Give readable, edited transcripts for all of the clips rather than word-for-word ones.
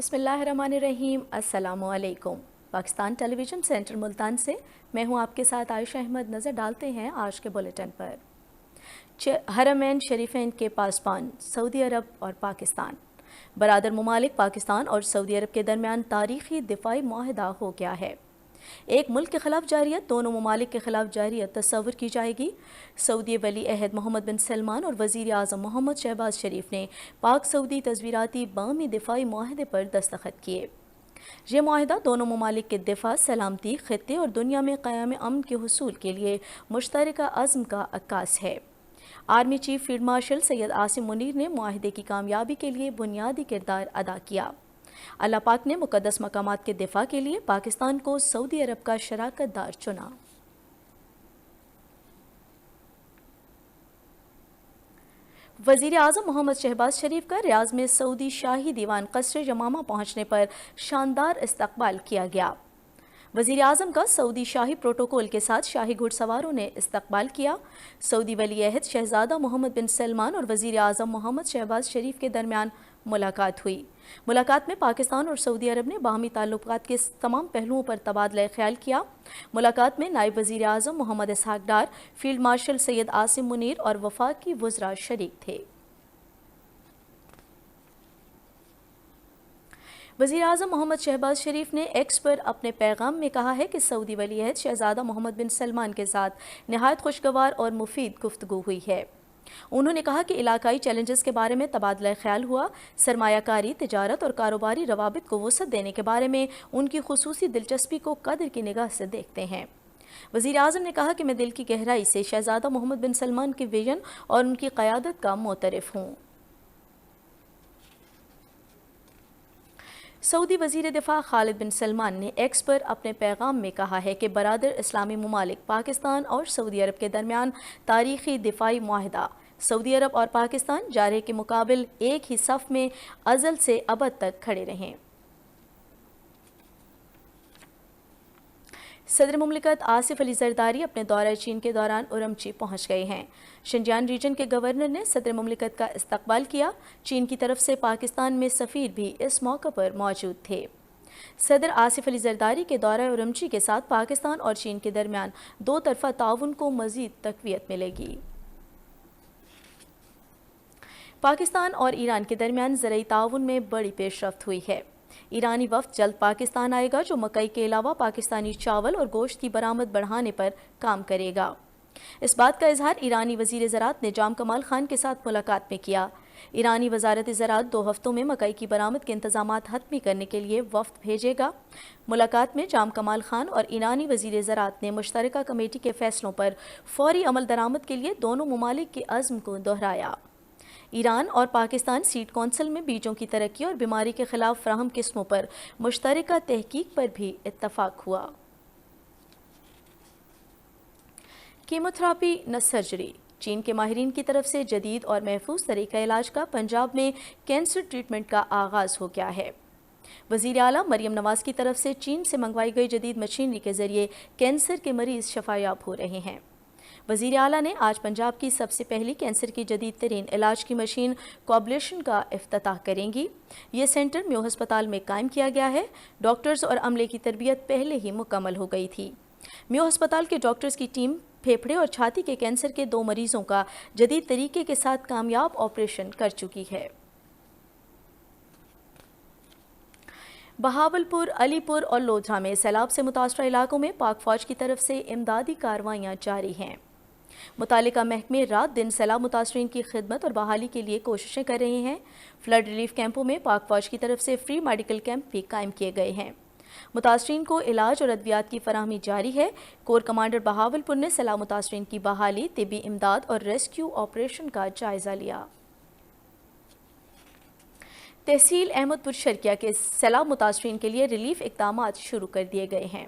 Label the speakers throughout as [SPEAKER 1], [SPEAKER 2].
[SPEAKER 1] बिस्मिल्लाहिर्रहमानिर्रहीम। अस्सलामुअलैकुम। Pakistan television centre Multan से मैं हूं आपके साथ आयशा अहमद। नज़र डालते हैं आज के बुलेटिन पर। हरमैन शरीफैन के पासबान सऊदी अरब और पाकिस्तान। बरादर ममालिक पाकिस्तान और सऊदी अरब के दरमियान तारीखी दिफाई मुआहदा हो गया है। एक मुल्क के खिलाफ जारियत दोनों ममालिक के खिलाफ जारियत तस्वर की जाएगी। सऊदी वली अहद मोहम्मद बिन सलमान और वज़ीर आज़म मोहम्मद शहबाज शरीफ ने पाक सऊदी तज़वीराती बामी दिफाई मुआहदे पर दस्तखत किए। ये मुआहदा दोनों ममालिक के दिफा, सलामती, खित्ते और दुनिया में क़याम अमन के हुसूल के लिए मुश्तरका अज़्म का अक्कास है। Army chief field marshal Syed Asim Munir ने मुआहदे की कामयाबी के लिए बुनियादी किरदार अदा किया। अल्लाह पाक ने मुक़द्दस मकामात के दिफा के लिए पाकिस्तान को सऊदी अरब का शराकत दार चुना। वज़ीर आज़म मोहम्मद शहबाज शरीफ का रियाज में सऊदी शाही दीवान क़स्र यमामा पहुँचने पर शानदार इस्तकबाल किया गया। वज़ीर आज़म का सऊदी शाही प्रोटोकॉल के साथ शाही घुड़सवारों ने इस्तकबाल किया। सऊदी वली अहद शहज़ादा मोहम्मद बिन सलमान और वज़ीर आज़म मोहम्मद शहबाज शरीफ के दरमियान मुलाकात हुई। मुलाकात में पाकिस्तान और सऊदी अरब ने बाहमी ताल्लुकात के तमाम पहलुओं पर तबादला ख्याल किया। मुलाकात में नायब वज़ीर आज़म मोहम्मद इसहाक डार, फील्ड मार्शल सैयद आसिम मुनीर और वफाकी वज़रा शरीक थे। वज़ीर आज़म मोहम्मद शहबाज शरीफ ने एक्स पर अपने पैगाम में कहा है कि सऊदी वली अहद शहज़ादा मोहम्मद बिन सलमान के साथ नहायत खुशगवार और मुफीद गुफ्तगू हुई है। उन्होंने कहा कि इलाकाई चैलेंजेस के बारे में तबादला ख्याल हुआ। सरमायाकारी, तिजारत और कारोबारी रवाबित को वसअत देने के बारे में उनकी खुसूसी दिलचस्पी को कदर की निगाह से देखते हैं। वज़ीर आज़म ने कहा कि मैं दिल की गहराई से शहज़ादा मोहम्मद बिन सलमान के विजन और उनकी क़यादत का मोतरफ़ हूँ। सऊदी वज़ीर दिफा खालिद बिन सलमान ने एक्स पर अपने पैगाम में कहा है कि बरादर इस्लामी ममालिक पाकिस्तान और सऊदी अरब के दरमियान तारीखी दिफाई मुआहदा, सऊदी अरब और पाकिस्तान जारे के मुकाबिल एक ही सफ़ में अज़ल से अबद तक खड़े रहें। सदर मुमलिकत आसिफ अली ज़रदारी अपने दौरे चीन के दौरान उरमची पहुँच गए हैं। शिनजियांग रीजन के गवर्नर ने सदर मुमलिकत का इस्तकबाल किया। चीन की तरफ से पाकिस्तान में सफ़ीर भी इस मौके पर मौजूद थे। सदर आसिफ अली ज़रदारी के दौरे उरमची के साथ पाकिस्तान और चीन के दरमियान दो तरफ़ा ताउन को मज़ीद तक़वियत मिलेगी। पाकिस्तान और ईरान के दरमियान ज़रई ताउन में बड़ी पेशरफ्त हुई है। ईरानी वफ़द जल्द पाकिस्तान आएगा जो मकई के अलावा पाकिस्तानी चावल और गोश्त की बरामद बढ़ाने पर काम करेगा। इस बात का इजहार ईरानी वज़ीर ज़राअत ने जाम कमाल खान के साथ मुलाकात में किया। ईरानी वज़ारत ज़राअत 2 हफ्तों में मकई की बरामद के इंतज़ामात हतमी करने के लिए वफ़द भेजेगा। मुलाकात में जाम कमाल खान और ईरानी वज़ीर ज़राअत ने मुश्तरका कमेटी के फैसलों पर फौरी अमल दरामद के लिए दोनों ममालिक के अज़्म को दोहराया। ईरान और पाकिस्तान सीड कौंसिल में बीजों की तरक्की और बीमारी के खिलाफ फ्राहम किस्मों पर मुश्तरका तहकीक पर भी इत्तफाक हुआ। कीमोथेरेपी न सर्जरी, चीन के माहिरीन की तरफ से जदीद और महफूज तरीका इलाज का पंजाब में कैंसर ट्रीटमेंट का आगाज़ हो गया है। वज़ीर आला मरियम नवाज़ की तरफ से चीन से मंगवाई गई जदीद मशीनरी के ज़रिए कैंसर के मरीज़ शफायाब हो रहे हैं। वज़ीर आला ने आज पंजाब की सबसे पहली कैंसर की जदीद तरीन इलाज की मशीन कोबलेशन का इफ्तिताह करेंगी। ये सेंटर म्यो अस्पताल में कायम किया गया है। डॉक्टर्स और अमले की तरबियत पहले ही मुकम्मल हो गई थी। म्यो अस्पताल के डॉक्टर्स की टीम फेफड़े और छाती के कैंसर के 2 मरीजों का जदीद तरीके के साथ कामयाब ऑपरेशन कर चुकी है। बहावलपुर, अलीपुर और लोधरा में सैलाब से मुतासरा इलाकों में पाक फौज की तरफ से इमदादी कार्रवाइयाँ जारी हैं। मुतालिका महकमे रात दिन सैलाब मुतासरीन की खिदमत और बहाली के लिए कोशिशें कर रहे हैं। फ्लड रिलीफ कैंपों में पाक फौज की तरफ से फ्री मेडिकल कैंप भी कायम किए गए हैं। मुतासरीन को इलाज और अद्वियात की फराहमी जारी है। कोर कमांडर बहावलपुर ने सैलाब मुतासरीन की बहाली, तिबी इमदाद और रेस्क्यू ऑपरेशन का जायजा लिया। तहसील अहमदपुर शर्किया के सैलाब मुतासरीन के लिए रिलीफ इक़दामात शुरू कर दिए गए हैं।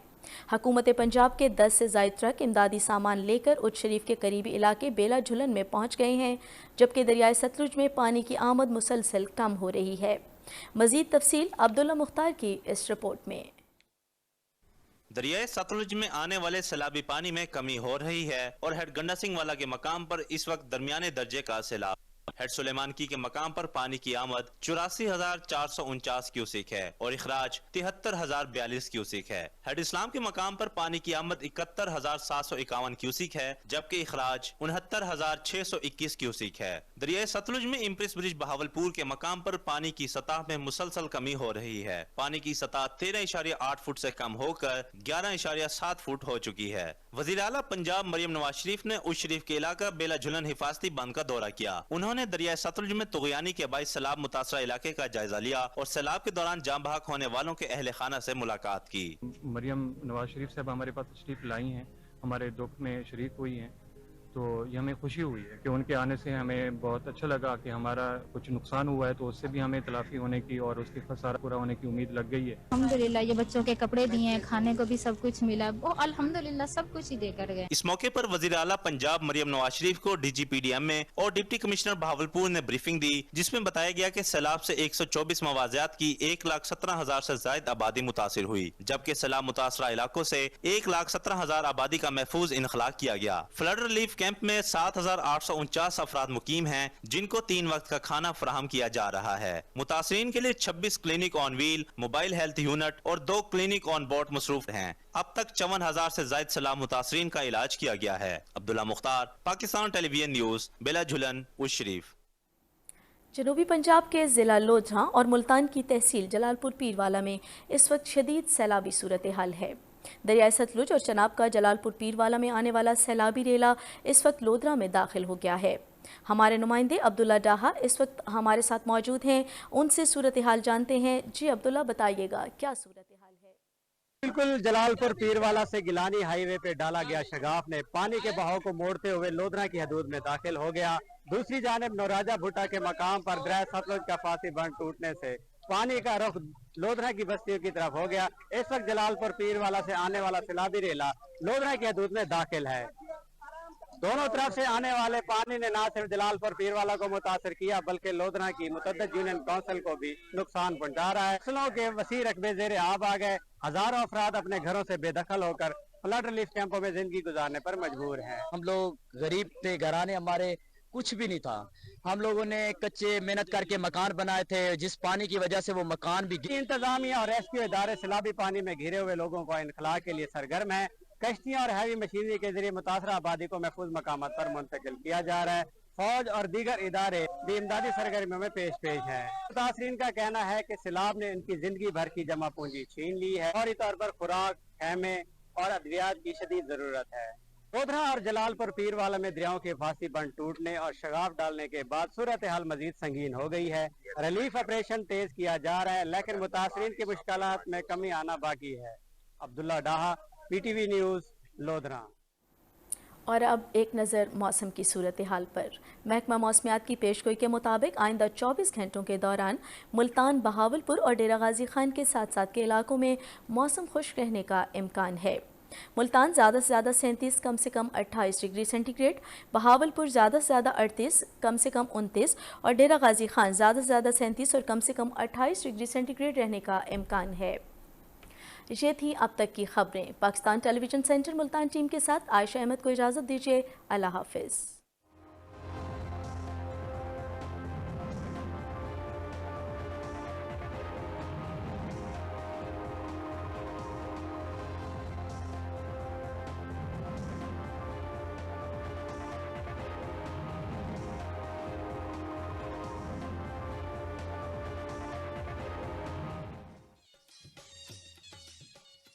[SPEAKER 1] हुकूमत पंजाब के 10 से ज़ायद ट्रक इमदादी सामान लेकर उच्च शरीफ के करीबी इलाके बेला झुलन में पहुँच गए हैं, जबकि दरियाए सतलुज में पानी की आमद मुसलसल कम हो रही है। मज़ीद तफसील अब्दुल्ला मुख्तार की इस रिपोर्ट में।
[SPEAKER 2] दरियाए सतलुज में आने वाले सैलाबी पानी में कमी हो रही है और हेड गंडा सिंह वाला के मकाम पर इस वक्त दरमियाने दर्जे का सैलाब हेड सुलेमानकी के मकाम पर पानी की आमद 84,449 क्यूसेक है और इखराज 73,042 क्यूसेक है। हेड इस्लाम के मकाम पर पानी की आमद 71,751 क्यूसेक है, जबकि इखराज 69,621 क्यूसेक है। दरिया सतलुज में इम्प्रेस ब्रिज बहावलपुर के मकाम पर पानी की सतह में मुसलसल कमी हो रही है। पानी की सतह 13.8 फुट से कम होकर 11.7 फुट हो चुकी है। वजीर आला पंजाब मरियम नवाज शरीफ ने उस शरीफ के इलाका बेला झुलन हिफाजती बंद का दौरा किया। उन्होंने दरिया सतलुज में तुगयानी के बाइस सैलाब मुतासरा इलाके का जायजा लिया और सैलाब के दौरान जाम बहक होने वालों के अहले खाना से मुलाकात की।
[SPEAKER 3] मरियम नवाज शरीफ साहब हमारे पास तशरीफ लाई हैं, हमारे दुख में शरीक हुई हैं, तो ये हमें खुशी हुई है कि उनके आने से हमें बहुत अच्छा लगा कि हमारा कुछ नुकसान हुआ है तो उससे भी हमें तलाफी होने की और उसकी खसारा पूरा होने की उम्मीद लग गई है।
[SPEAKER 4] अल्हम्दुलिल्लाह ये बच्चों के कपड़े दिए हैं, खाने को भी सब कुछ मिला, वो अल्हम्दुलिल्लाह सब कुछ ही देकर गए।
[SPEAKER 2] इस मौके पर वजीर आला पंजाब मरियम नवाज शरीफ को DGPDMA और डिप्टी कमिश्नर बहावलपुर ने ब्रीफिंग दी, जिसमें बताया गया कि सैलाब से 124 मवाजियात की 1,17,000 से ज्यादा आबादी मुतासिर हुई, जबकि सैलाब मुतासरा इलाकों से 1,17,000 आबादी का महफूज इनखला किया गया। फ्लड रिलीफ कैंप में 7,849 अफराद मुकीम हैं, जिनको 3 वक्त का खाना फराहम किया जा रहा है। मुतासरीन के लिए 26 clinic on wheel, mobile health unit और 2 क्लिनिक ऑन बोर्ड मसरूफ हैं। अब तक 54,000 से ज्यादा सैलाब मुतासरीन का इलाज किया गया है। अब्दुल्ला मुख्तार, पाकिस्तान टेलीविजन न्यूज, बेला झुलन, उस शरीफ।
[SPEAKER 1] जनूबी पंजाब के ज़िला लोधरा और मुल्तान की तहसील जलालपुर पीरवाला में इस वक्त शदीद सैलाबी सूरत हाल है। दरियाए सतलुज और चनाब का जलालपुर पीरवाला में आने वाला सैलाबी रेला इस वक्त लोधरा में दाखिल हो गया है। हमारे नुमाइंदे अब्दुल्ला डाहा इस वक्त हमारे साथ मौजूद हैं, उनसे सूरत हाल जानते हैं। जी अब्दुल्ला, बताइएगा क्या सूरत हाल है?
[SPEAKER 5] बिल्कुल, जलालपुर पीरवाला से गिलानी हाईवे पे डाला गया शगाफ ने पानी के बहाव को मोड़ते हुए लोधरा की हदूद में दाखिल हो गया। दूसरी जानिब नौराजा भुट्टा के मकाम पर दरिया सतलुज का फासी बंद टूटने से पानी का रुख लोधरा की बस्तियों की तरफ हो गया। इस वक्त जलालपुर पीरवाला से आने वाला सैलाबी रेला लोधरा की हदूद में दाखिल है। दोनों तरफ से आने वाले पानी ने न सिर्फ जलालपुर पीरवाला को मुतासर किया, बल्कि लोधरा की मुतद्दद यूनियन काउंसिल को भी नुकसान पहुंचा रहा है। फसलों के वसी रकबे ज़ेरे आब आ गए। हजारों अफराद अपने घरों से बेदखल होकर फ्लड रिलीफ कैंपों में जिंदगी गुजारने पर मजबूर हैं।
[SPEAKER 6] हम लोग गरीब थे, घराने हमारे कुछ भी नहीं था। हम लोगों ने कच्चे मेहनत करके मकान बनाए थे, जिस पानी की वजह से वो मकान भी
[SPEAKER 5] इंतजामिया और रेस्क्यू इदारे सैलाबी पानी में घिरे हुए लोगों को इनखला के लिए सरगर्म है। कश्तियां और हैवी मशीनरी के जरिए मुतासरा आबादी को महफूज मकामात पर मुंतकिल किया जा रहा है। फौज और दीगर इदारे भी इमदादी सरगर्मियों में पेश है। मुतासरीन का कहना है कि सैलाब ने इनकी जिंदगी भर की जमा पूंजी छीन ली है। फौरी तौर पर खुराक, खेमे और अद्वियात की शदीद जरूरत है। लोधरा और जलालपुर पीरवाला में दरियाओं के फासी बंद टूटने और शगाफ डालने के बाद सूरत हाल मजीद संगीन हो गई है। रिलीफ ऑपरेशन तेज किया जा रहा है, लेकिन मुतासरीन की मुश्किलात में कमी आना बाकी है। अब्दुल्ला डाहा, PTV न्यूज़, लोधरा।
[SPEAKER 1] और अब एक नज़र मौसम की सूरत हाल पर। महकमा मौसमियात की पेशगोई के मुताबिक आइंदा 24 घंटों के दौरान मुल्तान, बहावलपुर और डेरा गाजी खान के साथ साथ के इलाकों में मौसम खुश्क रहने का इम्कान है। मुल्तान ज़्यादा से ज़्यादा 37, कम से कम 28 डिग्री सेंटीग्रेड, बहावलपुर ज़्यादा से ज़्यादा 38, कम से कम 29 और डेरा गाजी खान ज़्यादा से ज़्यादा 37 और कम से कम 28 डिग्री सेंटीग्रेड रहने का इम्कान है। ये थी अब तक की खबरें। Pakistan television centre Multan team के साथ आयशा अहमद को इजाज़त दीजिए। अल्लाह हाफिज़।